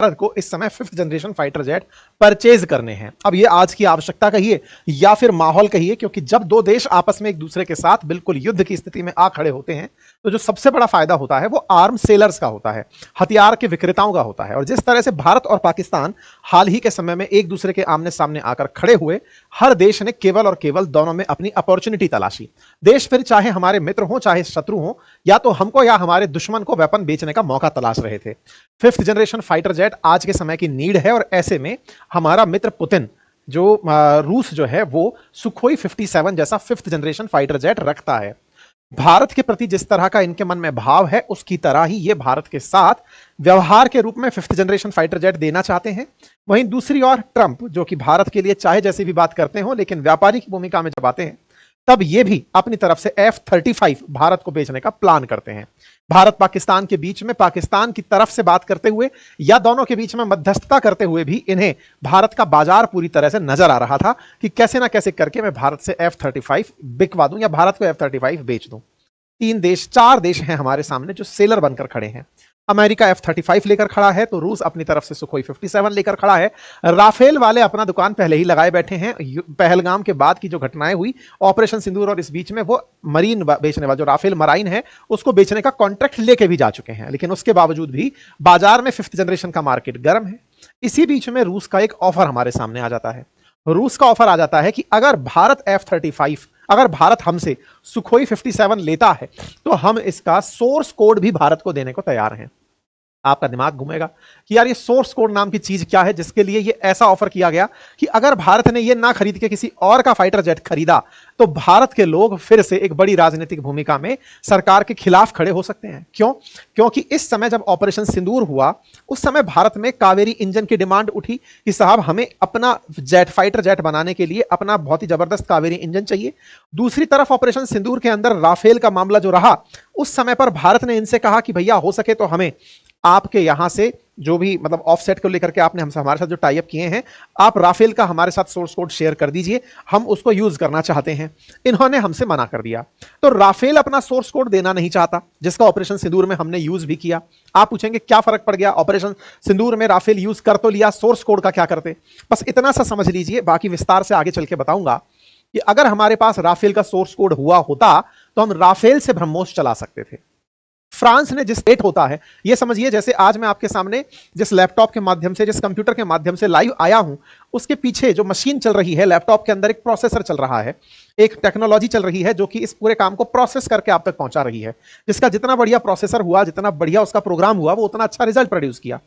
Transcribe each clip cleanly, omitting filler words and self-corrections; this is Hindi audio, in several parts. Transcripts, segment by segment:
भारत को इस समय 5th generation fighter jet purchase करने हैं। अब ये आज की आवश्यकता कहिए या फिर माहौल कहिए, क्योंकि जब दो देश आपस में एक दूसरे के साथ बिल्कुल युद्ध की स्थिति में आ खड़े होते हैं तो जो सबसे बड़ा फायदा होता है वो आर्म सेलर्स का होता है, हथियार के विक्रेताओं का होता है। और जिस तरह से भारत और पाकिस्तान हाल ही के समय में एक दूसरे के आमने सामने आकर खड़े हुए, हर देश ने केवल और केवल दोनों में अपनी अपॉर्चुनिटी तलाशी। देश फिर चाहे हमारे मित्र हो चाहे शत्रु हो, या तो हमको या हमारे दुश्मन को वेपन बेचने का मौका तलाश रहे थे। 5th जनरेशन फाइटर जेट आज के समय की नीड है और ऐसे में हमारा मित्र पुतिन जो रूस जो है वो सुखोई 57 जैसा 5th जनरेशन फाइटर जेट रखता है। भारत के प्रति जिस तरह का इनके मन में भाव है उसकी तरह ही ये भारत के साथ व्यवहार के रूप में 5th जनरेशन फाइटर जेट देना चाहते हैं। वहीं दूसरी ओर ट्रंप, जो कि भारत के लिए चाहे जैसी भी बात करते हो लेकिन व्यापारी की भूमिका में जब आते हैं, तब ये भी अपनी तरफ से F-35 भारत को बेचने का प्लान करते हैं। भारत पाकिस्तान के बीच में पाकिस्तान की तरफ से बात करते हुए या दोनों के बीच में मध्यस्थता करते हुए भी इन्हें भारत का बाजार पूरी तरह से नजर आ रहा था कि कैसे ना कैसे करके मैं भारत से F-35 बिकवा दूं या भारत को F-35 बेच दूं। 4 देश हैं हमारे सामने जो सेलर बनकर खड़े हैं। अमेरिका F-35 लेकर खड़ा है, तो रूस अपनी तरफ से सुखोई 57 लेकर खड़ा है। राफेल वाले अपना दुकान पहले ही लगाए बैठे हैं। पहलगाम के बाद की जो घटनाएं हुई, ऑपरेशन सिंदूर और इस बीच में, वो मरीन बेचने वाला जो राफेल मराइन है उसको बेचने का कॉन्ट्रैक्ट लेके भी जा चुके हैं। लेकिन उसके बावजूद भी बाजार में 5th जनरेशन का मार्केट गर्म है। इसी बीच में रूस का एक ऑफर हमारे सामने आ जाता है। रूस का ऑफर आ जाता है कि अगर भारत F-35, अगर भारत हमसे सुखोई 57 लेता है तो हम इसका सोर्स कोड भी भारत को देने को तैयार हैं। आपका दिमाग घूमेगा कि यार ये सोर्स कोड नाम की चीज क्या है जिसके लिए ये ऐसा ऑफर किया गया कि अगर भारत ने ये ना खरीद के किसी और का फाइटर जेट खरीदा तो भारत के लोग फिर से एक बड़ी राजनीतिक भूमिका में सरकार के खिलाफ खड़े हो सकते हैं। क्यों? क्योंकि इस समय जब ऑपरेशन सिंदूर हुआ उस समय भारत में कावेरी इंजन की डिमांड उठी कि साहब हमें अपना जेट फाइटर जेट बनाने के लिए अपना बहुत ही जबरदस्त कावेरी इंजन चाहिए। दूसरी तरफ ऑपरेशन सिंदूर के अंदर राफेल का मामला जो रहा, उस समय पर भारत ने इनसे कहा कि भैया हो सके तो हमें आपके यहां से जो भी मतलब ऑफसेट को लेकर के आपने हमसे हमारे साथ जो टाई अप किए हैं, आप राफेल का हमारे साथ सोर्स कोड शेयर कर दीजिए, हम उसको यूज करना चाहते हैं। इन्होंने हमसे मना कर दिया। तो राफेल अपना सोर्स कोड देना नहीं चाहता, जिसका ऑपरेशन सिंदूर में हमने यूज भी किया। आप पूछेंगे क्या फर्क पड़ गया, ऑपरेशन सिंदूर में राफेल यूज कर तो लिया, सोर्स कोड का क्या करते? बस इतना सा समझ लीजिए, बाकी विस्तार से आगे चल के बताऊंगा कि अगर हमारे पास राफेल का सोर्स कोड हुआ होता तो हम राफेल से ब्रह्मोस चला सकते थे। फ्रांस ने जिस रेट होता है, ये समझिए जैसे आज मैं आपके सामने जिस लैपटॉप के माध्यम से, जिस कंप्यूटर के माध्यम से लाइव आया हूं, उसके पीछे जो मशीन चल रही है, लैपटॉप के अंदर एक प्रोसेसर चल रहा है, एक टेक्नोलॉजी चल रही है जो कि इस पूरे काम को प्रोसेस करके आप तक पहुंचा रही है। जिसका जितना बढ़िया प्रोसेसर हुआ, जितना बढ़िया उसका प्रोग्राम हुआ, वो उतना अच्छा रिजल्ट प्रोड्यूस किया।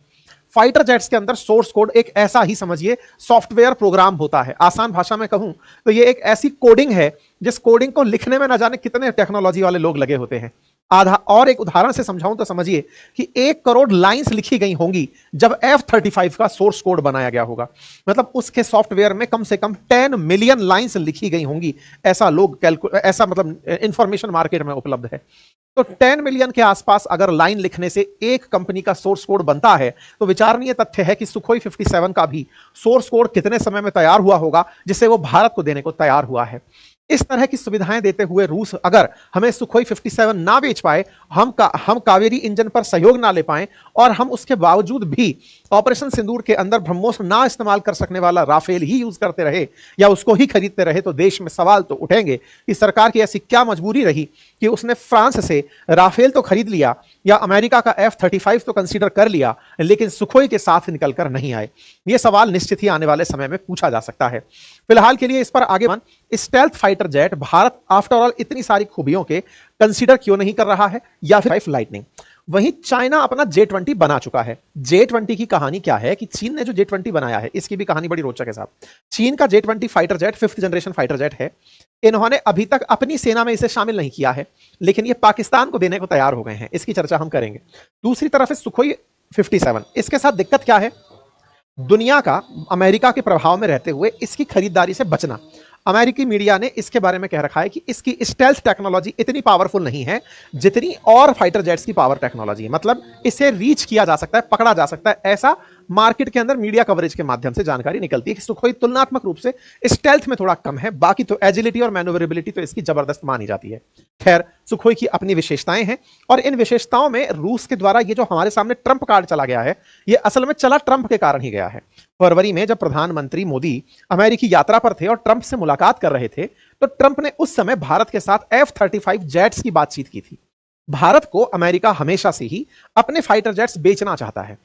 फाइटर जेट्स के अंदर सोर्स कोड एक ऐसा ही समझिए सॉफ्टवेयर प्रोग्राम होता है। आसान भाषा में कहूं तो ये एक ऐसी कोडिंग है जिस कोडिंग को लिखने में ना जाने कितने टेक्नोलॉजी वाले लोग लगे होते हैं। आधा और एक उदाहरण से समझाऊं तो समझिए कि 1 करोड़ लाइंस लिखी गई होंगी जब F-35 का सोर्स कोड बनाया गया होगा। मतलब उसके सॉफ्टवेयर में कम से कम 10 मिलियन लाइंस लिखी गई होंगी। ऐसा मतलब इंफॉर्मेशन मार्केट में उपलब्ध है। तो 10 मिलियन के आसपास अगर लाइन लिखने से एक कंपनी का सोर्स कोड बनता है तो विचारणीय तथ्य है कि सुखोई 57 का भी सोर्स कोड कितने समय में तैयार हुआ होगा जिसे वो भारत को देने को तैयार हुआ है। इस तरह की सुविधाएं देते हुए रूस अगर हमें सुखोई 57 ना बेच पाए, हम कावेरी इंजन पर सहयोग ना ले पाए और हम उसके बावजूद भी ऑपरेशन सिंदूर के अंदर ब्रह्मोस ना इस्तेमाल कर सकने वाला राफेल ही यूज करते रहे या उसको ही खरीदते रहे, तो देश में सवाल तो उठेंगे कि सरकार की ऐसी क्या मजबूरी रही कि उसने फ्रांस से राफेल तो खरीद लिया या अमेरिका का F-35 तो कंसीडर कर लिया, लेकिन सुखोई के साथ निकलकर नहीं आए। यह सवाल निश्चित ही आने वाले समय में पूछा जा सकता है। फिलहाल के लिए इस पर आगे stealth fighter jet Bharat after all इतनी सारी खूबियों के कंसीडर क्यों नहीं कर रहा है, या फिर लाइटनिंग। वहीं चाइना अपना J-20 बना चुका है। J-20 की कहानी क्या है कि चीन ने जो J-20 बनाया है इसकी भी कहानी बड़ी रोचक है साहब। चीन का J-20 fighter jet 5th generation fighter jet है। इन्होंने अभी तक अपनी सेना में इसे शामिल नहीं किया है, लेकिन ये पाकिस्तान को देने को तैयार हो गए हैं। इसकी चर्चा हम करेंगे। दूसरी तरफ है सुखोई 57। इसके साथ दिक्कत क्या है? दुनिया का अमेरिका के प्रभाव में रहते हुए इसकी खरीदारी से बचना। अमेरिकी मीडिया ने इसके बारे में कह रखा है कि इसकी स्टेल्थ टेक्नोलॉजी इतनी पावरफुल नहीं है जितनी और फाइटर जेट्स की पावर टेक्नोलॉजी है। मतलब इसे रीच किया जा सकता है, पकड़ा जा सकता है, ऐसा मार्केट के अंदर मीडिया कवरेज के माध्यम से जानकारी निकलती है कि सुखोई तुलनात्मक रूप से स्टेल्थ में थोड़ा कम है, बाकी तो एजिलिटी और मैन्युवरेबिलिटी तो इसकी जबरदस्त मानी जाती है। खैर, सुखोई की अपनी विशेषताएं हैं और इन विशेषताओं में रूस के द्वारा ये जो हमारे सामने ट्रंप कार्ड चला गया है, ये असल में चला ट्रंप के कारण ही गया है। फरवरी में जब प्रधानमंत्री मोदी अमेरिकी यात्रा पर थे और ट्रंप से मुलाकात कर रहे थे, तो ट्रंप ने उस समय भारत के साथ F-35 जेट्स की बातचीत की थी। भारत को अमेरिका हमेशा से ही अपने फाइटर जेट्स बेचना चाहता है।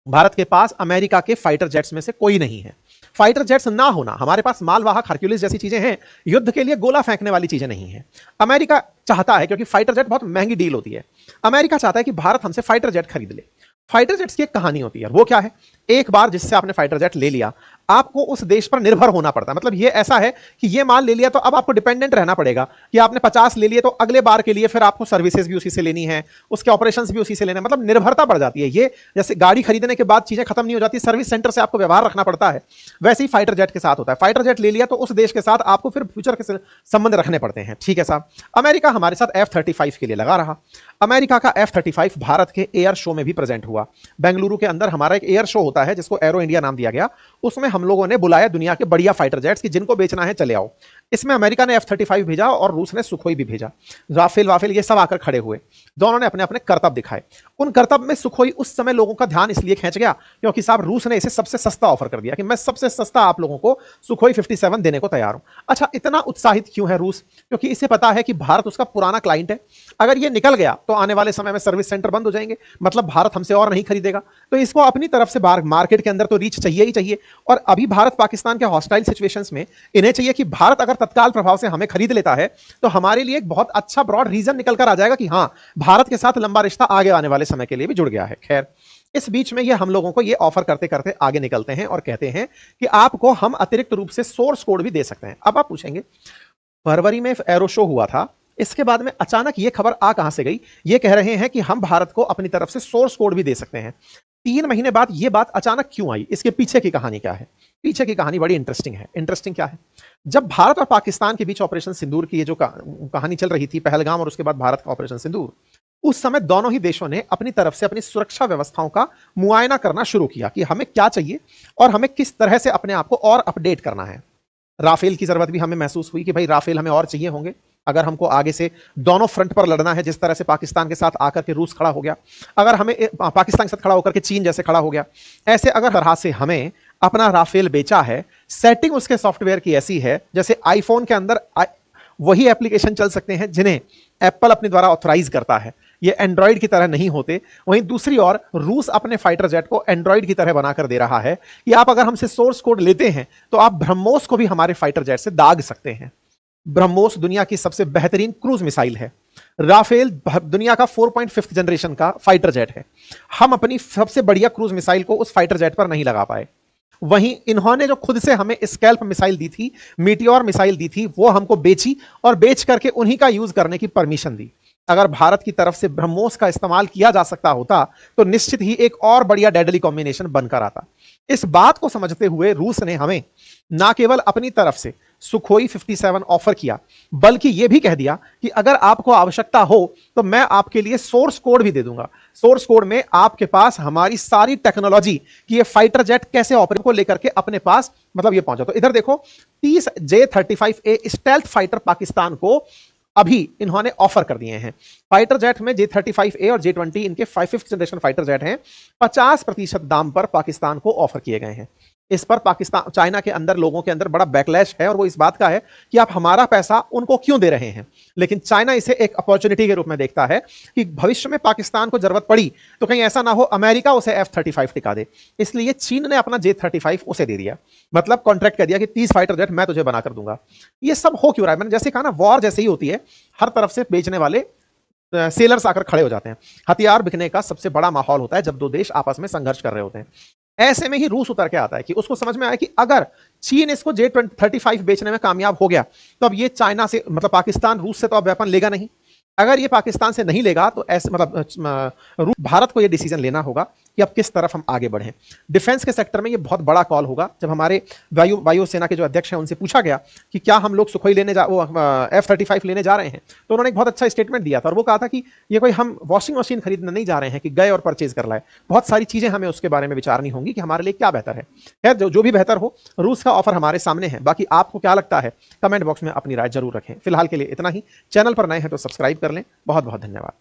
भारत के पास अमेरिका के फाइटर जेट्स में से कोई नहीं है। फाइटर जेट्स ना होना, हमारे पास मालवाहक हरक्यूलिस जैसी चीजें हैं, युद्ध के लिए गोला फेंकने वाली चीजें नहीं है। अमेरिका चाहता है, क्योंकि फाइटर जेट बहुत महंगी डील होती है, अमेरिका चाहता है कि भारत हमसे फाइटर जेट खरीद ले। फाइटर जेट्स की एक कहानी होती है, वो क्या है? एक बार जिससे आपने फाइटर जेट ले लिया, आपको उस देश पर निर्भर होना पड़ता है। मतलब ये ऐसा है कि ये माल ले लिया तो अब आपको डिपेंडेंट रहना पड़ेगा कि आपने 50 ले लिए तो अगले बार के लिए फिर आपको सर्विसेज भी उसी से लेनी है, उसके ऑपरेशंस भी उसी से लेना है। मतलब निर्भरता बढ़ जाती है। ये जैसे गाड़ी खरीदने के बाद चीजें खत्म नहीं हो जाती, सर्विस सेंटर से आपको व्यवहार रखना पड़ता है, वैसे ही फाइटर जेट के साथ होता है। फाइटर जेट ले लिया तो उस देश के साथ आपको फिर फ्यूचर के संबंध रखने पड़ते हैं। ठीक है साहब, अमेरिका हमारे साथ F-35 के लिए लगा रहा। अमेरिका का F-35 भारत के एयर शो में भी प्रेजेंट हुआ। बेंगलुरु के अंदर हमारा एक एयर शो होता है जिसको एरो इंडिया नाम दिया गया। उसमें हम लोगों ने बुलाया दुनिया के बढ़िया फाइटर जेट्स कि जिनको बेचना है चले आओ। इसमें अमेरिका ने F-35 भेजा और रूस ने सुखोई भी भेजा। राफेल वाफेल ये सब आकर खड़े हुए, दोनों ने अपने अपने करतब दिखाए। उन करतब में सुखोई उस समय लोगों का ध्यान इसलिए खींच गया क्योंकि साहब रूस ने इसे सबसे सस्ता ऑफर कर दिया कि मैं सबसे सस्ता आप लोगों को सुखोई 57 देने को तैयार हूं। अच्छा, इतना उत्साहित क्यों है रूस? क्योंकि इसे पता है कि भारत उसका पुराना क्लाइंट है। अगर ये निकल गया तो आने वाले समय में सर्विस सेंटर बंद हो जाएंगे, मतलब भारत हमसे और नहीं खरीदेगा। तो इसको अपनी तरफ से मार्केट के अंदर तो रीच चाहिए ही चाहिए। और अभी भारत पाकिस्तान के हॉस्टाइल सिचुएशंस में इन्हें चाहिए कि भारत अगर तत्काल प्रभाव से हमें खरीद लेता है तो हमारे लिए एक बहुत अच्छा ब्रॉड रीजन निकल कर आ जाएगा कि हां, भारत के साथ लंबा रिश्ता आगे आने वाले समय के लिए भी जुड़ गया है। खैर, इस बीच में ये हम लोगों को ये ऑफर करते करते आगे निकलते हैं और कहते हैं कि आपको हम अतिरिक्त रूप से सोर्स कोड भी दे सकते हैं। अब आप पूछेंगे, फरवरी में एरो शो हुआ था, इसके बाद में अचानक ये खबर आ कहां से गई? ये कह रहे हैं कि हम भारत को अपनी तरफ से सोर्स कोड भी दे सकते हैं। 3 महीने बाद ये बात अचानक क्यों आई? इसके पीछे की कहानी क्या है? पीछे की कहानी बड़ी इंटरेस्टिंग है। इंटरेस्टिंग क्या है? जब भारत और पाकिस्तान के बीच ऑपरेशन सिंदूर की ये जो कहानी चल रही थी, पहलगाम और उसके बाद भारत का ऑपरेशन सिंदूर, उस समय दोनों ही देशों ने अपनी तरफ से अपनी सुरक्षा व्यवस्थाओं का मुआयना करना शुरू किया कि हमें क्या चाहिए और हमें किस तरह से अपने आप को और अपडेट करना है। राफेल की जरूरत भी हमें महसूस हुई कि भाई राफेल हमें और चाहिए होंगे अगर हमको आगे से दोनों फ्रंट पर लड़ना है। जिस तरह से पाकिस्तान के साथ आकर के रूस खड़ा हो गया, अगर हमें पाकिस्तान के साथ खड़ा होकर के चीन जैसे खड़ा हो गया, ऐसे अगर तरह से हमें अपना राफेल बेचा है, सेटिंग उसके सॉफ्टवेयर की ऐसी है जैसे आईफोन के अंदर वही एप्लीकेशन चल सकते हैं जिन्हें एप्पल अपने द्वारा ऑथराइज करता है, ये एंड्रॉइड की तरह नहीं होते। वहीं दूसरी ओर रूस अपने फाइटर जेट को एंड्रॉइड की तरह बनाकर दे रहा है कि आप अगर हमसे सोर्स कोड लेते हैं तो आप ब्रह्मोस को भी हमारे फाइटर जेट से दाग सकते हैं। ब्रह्मोस दुनिया की सबसे बेहतरीन क्रूज मिसाइल है। राफेल दुनिया का 4.5 जनरेशन का फाइटर जेट है। हम अपनी सबसे बढ़िया क्रूज मिसाइल को उस फाइटर जेट पर नहीं लगा पाए। वहीं इन्होंने जो खुद से हमें स्कैल्प मिसाइल दी थी, मीटियोर मिसाइल दी थी, वो हमको बेची और बेच करके उन्हीं का यूज करने की परमिशन दी। अगर भारत की तरफ से ब्रह्मोस का इस्तेमाल किया जा सकता होता तो निश्चित ही एक और बढ़िया डेडली कॉम्बिनेशन बनकर आता। इस बात को समझते हुए रूस ने हमें ना केवल अपनी तरफ से सुखोई 57 ऑफर किया, बल्कि यह भी कह दिया कि अगर आपको आवश्यकता हो तो मैं आपके लिए सोर्स कोड भी दे दूंगा। सोर्स कोड में आपके पास हमारी सारी टेक्नोलॉजी कि ये फाइटर जेट कैसे ऑपरेट को लेकर के अपने पास मतलब ये पहुंचा। तो इधर देखो, 30 J-35A स्टेल्थ फाइटर पाकिस्तान को अभी इन्होंने ऑफर कर दिए हैं। फाइटर जेट में J-35A और J-20 इनके 5th जनरेशन फाइटर जेट हैं, 50% दाम पर पाकिस्तान को ऑफर किए गए हैं। इस पर पाकिस्तान चाइना के अंदर लोगों के अंदर बड़ा बैकलैश है और वो इस बात का है कि आप हमारा पैसा उनको क्यों दे रहे हैं। लेकिन चाइना इसे एक अपॉर्चुनिटी के रूप में देखता है कि भविष्य में पाकिस्तान को जरूरत पड़ी तो कहीं ऐसा ना हो अमेरिका उसे F-35 टिका दे। इसलिए चीन ने अपना J-35 उसे दे दिया, मतलब कॉन्ट्रैक्ट कर दिया कि 30 फाइटर जेट मैं तुझे बनाकर दूंगा। ये सब हो क्यों रहा है? मैंने जैसे कहा ना, वॉर जैसे ही होती है, हर तरफ से बेचने वाले सेलर्स आकर खड़े हो जाते हैं। हथियार बिकने का सबसे बड़ा माहौल होता है जब दो देश आपस में संघर्ष कर रहे होते हैं। ऐसे में ही रूस उतर के आता है कि उसको समझ में आया कि अगर चीन इसको J-35 बेचने में कामयाब हो गया तो अब ये चाइना से मतलब पाकिस्तान रूस से तो अब वेपन लेगा नहीं, अगर ये पाकिस्तान से नहीं लेगा तो ऐसे मतलब भारत को ये डिसीजन लेना होगा कि अब किस तरफ हम आगे बढ़ें। डिफेंस के सेक्टर में ये बहुत बड़ा कॉल होगा। जब हमारे वायुसेना के जो अध्यक्ष हैं उनसे पूछा गया कि क्या हम लोग सुखोई लेने जा वो F-35 लेने जा रहे हैं, तो उन्होंने एक बहुत अच्छा स्टेटमेंट दिया था और वो कहा था कि ये कोई हम वॉशिंग मशीन खरीदने नहीं जा रहे हैं कि गए और परचेज कर लाए। बहुत सारी चीजें हमें उसके बारे में विचारनी होंगी कि हमारे लिए क्या बेहतर है। खैर जो भी बेहतर हो, रूस का ऑफर हमारे सामने है। बाकी आपको क्या लगता है, कमेंट बॉक्स में अपनी राय जरूर रखें। फिलहाल के लिए इतना ही। चैनल पर नए हैं तो सब्सक्राइब कर लें। बहुत बहुत धन्यवाद।